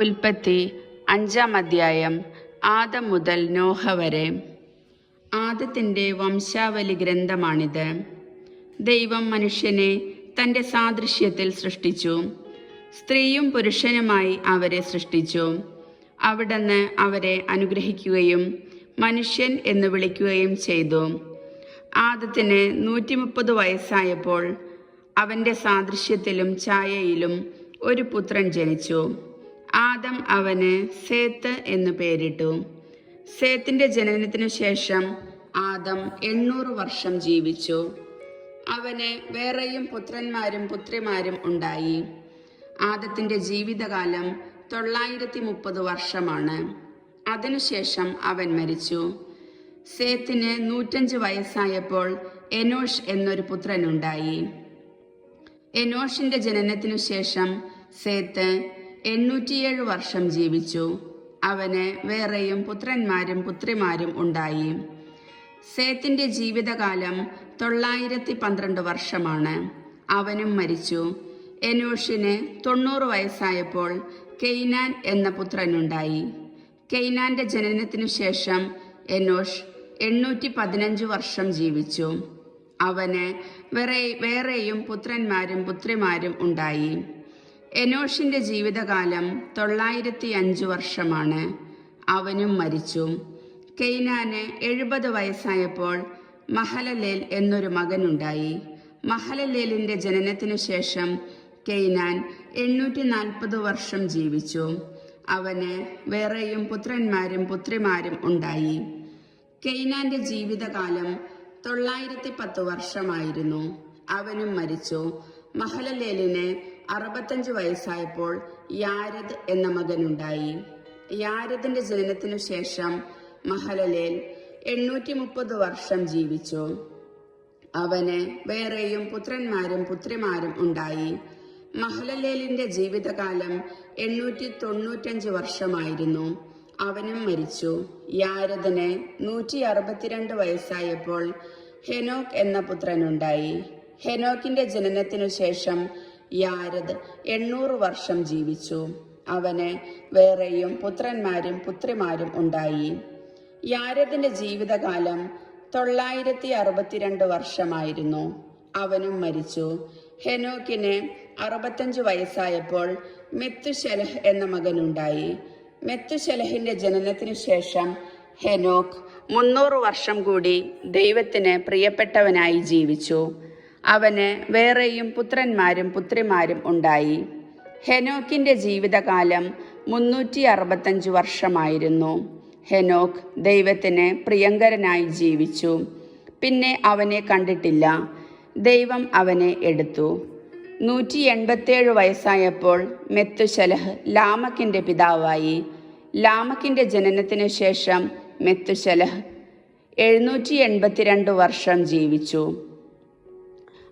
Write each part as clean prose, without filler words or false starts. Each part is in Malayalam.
ഉൽപ്പത്തി 5-ാം അധ്യായം ആദം മുതൽ നോഹ വരെ. ആദത്തിൻ്റെ വംശാവലി ഗ്രന്ഥമാണിത്. ദൈവം മനുഷ്യനെ തൻ്റെ സാദൃശ്യത്തിൽ സൃഷ്ടിച്ചു. സ്ത്രീയും പുരുഷനുമായി അവരെ സൃഷ്ടിച്ചു. അവിടുന്ന് അവരെ അനുഗ്രഹിക്കുകയും മനുഷ്യൻ എന്ന് വിളിക്കുകയും ചെയ്തു. ആദത്തിന് 130 വയസ്സായപ്പോൾ അവൻ്റെ സാദൃശ്യത്തിലും ഛായയിലും ഒരു പുത്രൻ ജനിച്ചു. ആദം അവന് സേത്ത് എന്നു പേരിട്ടു. സേത്തിൻ്റെ ജനനത്തിനു ശേഷം ആദം 800 വർഷം ജീവിച്ചു. അവന് വേറെയും പുത്രന്മാരും പുത്രിമാരും ഉണ്ടായി. ആദത്തിൻ്റെ ജീവിതകാലം 930 വർഷമാണ്. അതിനുശേഷം അവൻ മരിച്ചു. സേത്തിന് 105 വയസ്സായപ്പോൾ എനോഷ് എന്നൊരു പുത്രനുണ്ടായി. എനോഷിൻ്റെ ജനനത്തിനു ശേഷം സേത്ത് 807 വർഷം ജീവിച്ചു. അവന് വേറെയും പുത്രന്മാരും പുത്രിമാരും ഉണ്ടായി. സേത്തിൻ്റെ ജീവിതകാലം 912 വർഷമാണ്. അവനും മരിച്ചു. എനോഷിന് 90 വയസ്സായപ്പോൾ കെയ്നാൻ എന്ന പുത്രനുണ്ടായി. കെയ്നാന്റെ ജനനത്തിനു ശേഷം എനോഷ് 815 വർഷം ജീവിച്ചു. അവന് വേറെയും പുത്രന്മാരും പുത്രിമാരും ഉണ്ടായി. എനോഷിൻ്റെ ജീവിതകാലം 905 വർഷമാണ്. അവനും മരിച്ചു. കെയ്നാന് 70 വയസ്സായപ്പോൾ മഹലലേൽ എന്നൊരു മകനുണ്ടായി. മഹലലേലിൻ്റെ ജനനത്തിനു ശേഷം കെയ്നാൻ 840 വർഷം ജീവിച്ചു. അവന് വേറെയും പുത്രന്മാരും പുത്രിമാരും ഉണ്ടായി. കെയ്നാന്റെ ജീവിതകാലം 910 വർഷമായിരുന്നു. അവനും മരിച്ചു. മഹലലേലിന് 65 വയസ്സായപ്പോൾ യാരദ് എന്ന മകനുണ്ടായി. യാരദിന്റെ ജനനത്തിനു ശേഷം മഹലലേൽ 830 വർഷം ജീവിച്ചു. അവന് വേറെയും പുത്രന്മാരും പുത്രിമാരും ഉണ്ടായി. മഹലലേലിന്റെ ജീവിതകാലം 895 വർഷമായിരുന്നു. അവനും മരിച്ചു. യാരദിന് 162 വയസ്സായപ്പോൾ ഹെനോക്ക് എന്ന പുത്രനുണ്ടായി. ഹെനോക്കിന്റെ ജനനത്തിനു ശേഷം യാരദ് 800 വർഷം ജീവിച്ചു. അവന് വേറെയും പുത്രന്മാരും പുത്രിമാരും ഉണ്ടായി. യാരദിന്റെ ജീവിതകാലം 962 വർഷമായിരുന്നു. അവനും മരിച്ചു. ഹെനോക്കിന് 65 വയസ്സായപ്പോൾ മെത്തുശലഹ് എന്ന മകനുണ്ടായി. മെത്തുശലഹിന്റെ ജനനത്തിനു ശേഷം ഹെനോക്ക് 300 വർഷം കൂടി ദൈവത്തിന് പ്രിയപ്പെട്ടവനായി ജീവിച്ചു. അവന് വേറെയും പുത്രന്മാരും പുത്രിമാരും ഉണ്ടായി. ഹെനോക്കിന്റെ ജീവിതകാലം 365 വർഷമായിരുന്നു. ഹെനോക്ക് ദൈവത്തിന് പ്രിയങ്കരനായി ജീവിച്ചു. പിന്നെ അവനെ കണ്ടിട്ടില്ല. ദൈവം അവനെ എടുത്തു. 187 വയസ്സായപ്പോൾ മെത്തുശലഹ് ലാമക്കിന്റെ പിതാവായി. ലാമക്കിന്റെ ജനനത്തിനു ശേഷം മെത്തുശലഹ് 782 വർഷം ജീവിച്ചു.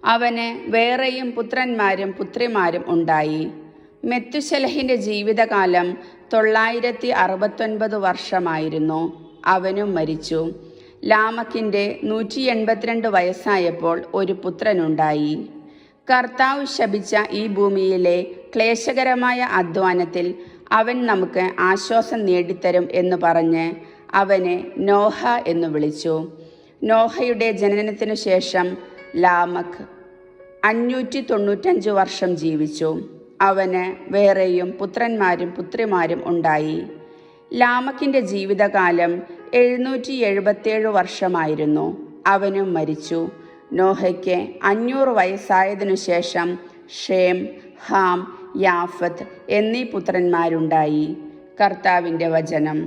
അവന് വേറെയും പുത്രന്മാരും പുത്രിമാരും ഉണ്ടായി. മെത്തുശലഹിന്റെ ജീവിതകാലം 969 വർഷമായിരുന്നു. അവനും മരിച്ചു. ലാമക്കിന്റെ 182 വയസ്സായപ്പോൾ ഒരു പുത്രനുണ്ടായി. കർത്താവ് ശപിച്ച ഈ ഭൂമിയിലെ ക്ലേശകരമായ അധ്വാനത്തിൽ അവൻ നമുക്ക് ആശ്വാസം നേടിത്തരും എന്ന് പറഞ്ഞ് അവനെ നോഹ എന്ന് വിളിച്ചു. നോഹയുടെ ജനനത്തിനു ശേഷം ലാമക്ക് 595 വർഷം ജീവിച്ചു. അവന് വേറെയും പുത്രന്മാരും പുത്രിമാരും ഉണ്ടായി. ലാമക്കിന്റെ ജീവിതകാലം 777 വർഷമായിരുന്നു. അവനും മരിച്ചു. നോഹയ്ക്ക് 500 വയസ്സായതിനു ശേഷം ഷേം, ഹാം, യാഫത്ത് എന്നീ പുത്രന്മാരുണ്ടായി. കർത്താവിൻ്റെ വചനം.